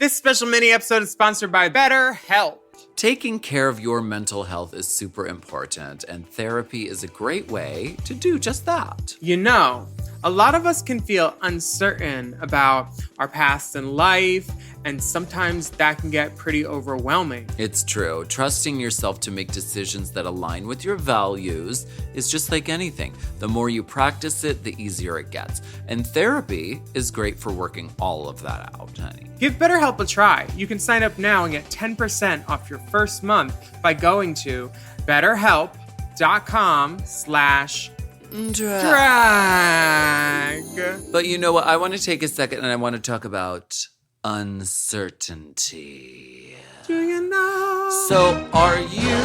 This special mini episode is sponsored by Betterhelp. Taking care of your mental health is super important, and therapy is a great way to do just that. You know, a lot of us can feel uncertain about our past and life, and sometimes that can get pretty overwhelming. It's true. Trusting yourself to make decisions that align with your values is just like anything. The more you practice it, the easier it gets. And therapy is great for working all of that out, honey. Give BetterHelp a try. You can sign up now and get 10% off your first month by going to betterhelp.com/drag. But you know what? I want to take a second and I want to talk about uncertainty. Do you know? So are you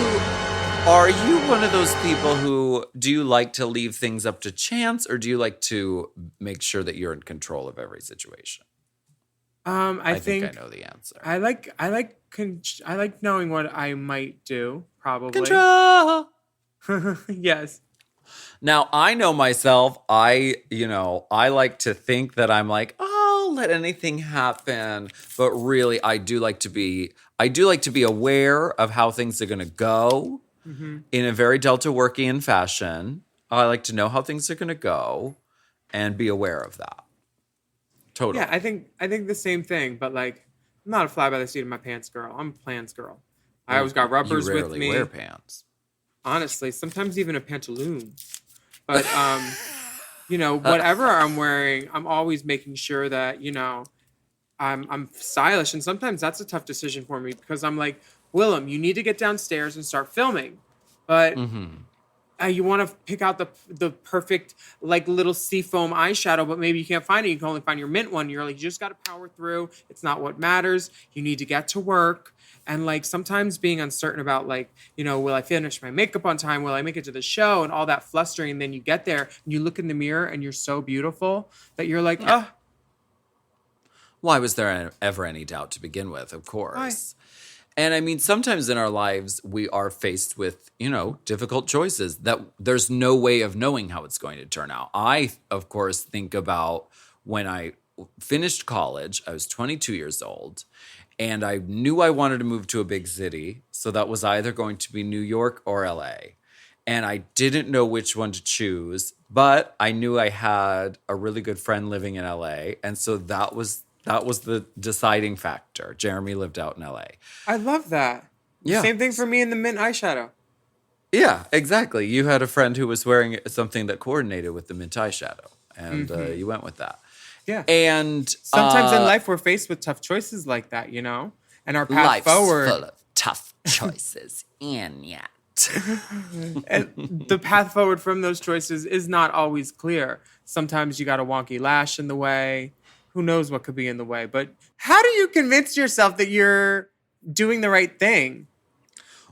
one of those people do you like to leave things up to chance, or do you like to make sure that you're in control of every situation? I think I know the answer. I like knowing what I might do, probably. Control. Yes. Now, I know myself. I like to think that I'm like, oh, let anything happen. But really, I do like to be aware of how things are going to go in a very Delta Workian fashion. I like to know how things are going to go and be aware of that. Totally. Yeah, I think the same thing, but like, I'm not a fly by the seat of my pants girl. I'm a plans girl. I always got rubbers with me. You rarely wear pants. Honestly, sometimes even a pantaloon. But whatever I'm wearing, I'm always making sure that, I'm stylish. And sometimes that's a tough decision for me because I'm like, Willam, you need to get downstairs and start filming. But you want to pick out the perfect like little seafoam eyeshadow, but maybe you can't find it. You can only find your mint one. You're like, you just got to power through. It's not what matters. You need to get to work. And like sometimes being uncertain about like, will I finish my makeup on time? Will I make it to the show? And all that flustering. And then you get there and you look in the mirror and you're so beautiful that you're like, oh. Why was there ever any doubt to begin with? Of course. Why? And I mean, sometimes in our lives, we are faced with, difficult choices that there's no way of knowing how it's going to turn out. I, of course, think about when I finished college, I was 22 years old, and I knew I wanted to move to a big city. So that was either going to be New York or LA. And I didn't know which one to choose, but I knew I had a really good friend living in LA. And so that was the deciding factor. Jeremy lived out in LA. I love that. Yeah. Same thing for me in the mint eyeshadow. Yeah, exactly. You had a friend who was wearing something that coordinated with the mint eyeshadow, and you went with that. Yeah. And sometimes in life we're faced with tough choices like that, and our path life's forward. full of tough choices, and yet. And the path forward from those choices is not always clear. Sometimes you got a wonky lash in the way. Who knows what could be in the way? But how do you convince yourself that you're doing the right thing?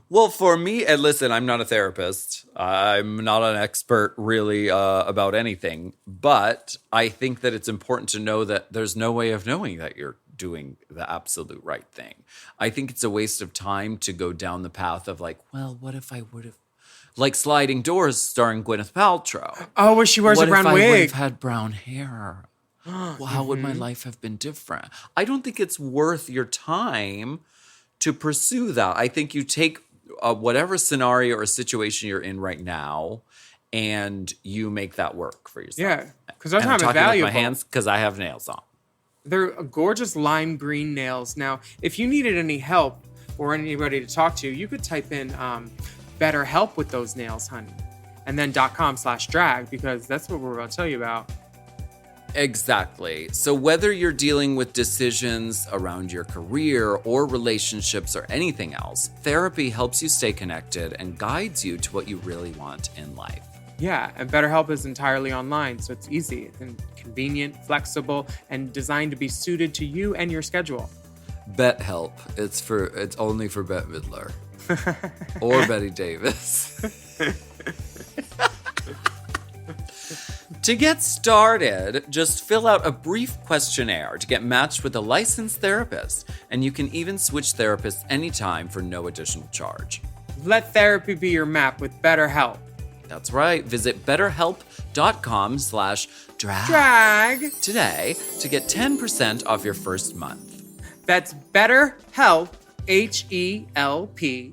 Well, for me, and listen, I'm not a therapist. I'm not an expert really about anything. But I think that it's important to know that there's no way of knowing that you're doing the absolute right thing. I think it's a waste of time to go down the path of like, well, what if I would have, like Sliding Doors starring Gwyneth Paltrow. Oh, where she wears a brown wig. What if I would have had brown hair? Well, how would my life have been different? I don't think it's worth your time to pursue that. I think you take whatever scenario or situation you're in right now, and you make that work for yourself. Yeah, because our time is valuable. I'm talking with my hands because I have nails on. They're gorgeous lime green nails. Now, if you needed any help or anybody to talk to, you could type in BetterHelp with those nails, honey, and then .com/drag, because that's what we're about to tell you about. Exactly. So whether you're dealing with decisions around your career or relationships or anything else, therapy helps you stay connected and guides you to what you really want in life. Yeah, and BetterHelp is entirely online, so it's easy and convenient, flexible, and designed to be suited to you and your schedule. BetHelp. It's only for Bette Midler or Betty Davis. To get started, just fill out a brief questionnaire to get matched with a licensed therapist, and you can even switch therapists anytime for no additional charge. Let therapy be your map with BetterHelp. That's right. Visit betterhelp.com/drag Drag today to get 10% off your first month. That's BetterHelp, HELP.com/draft.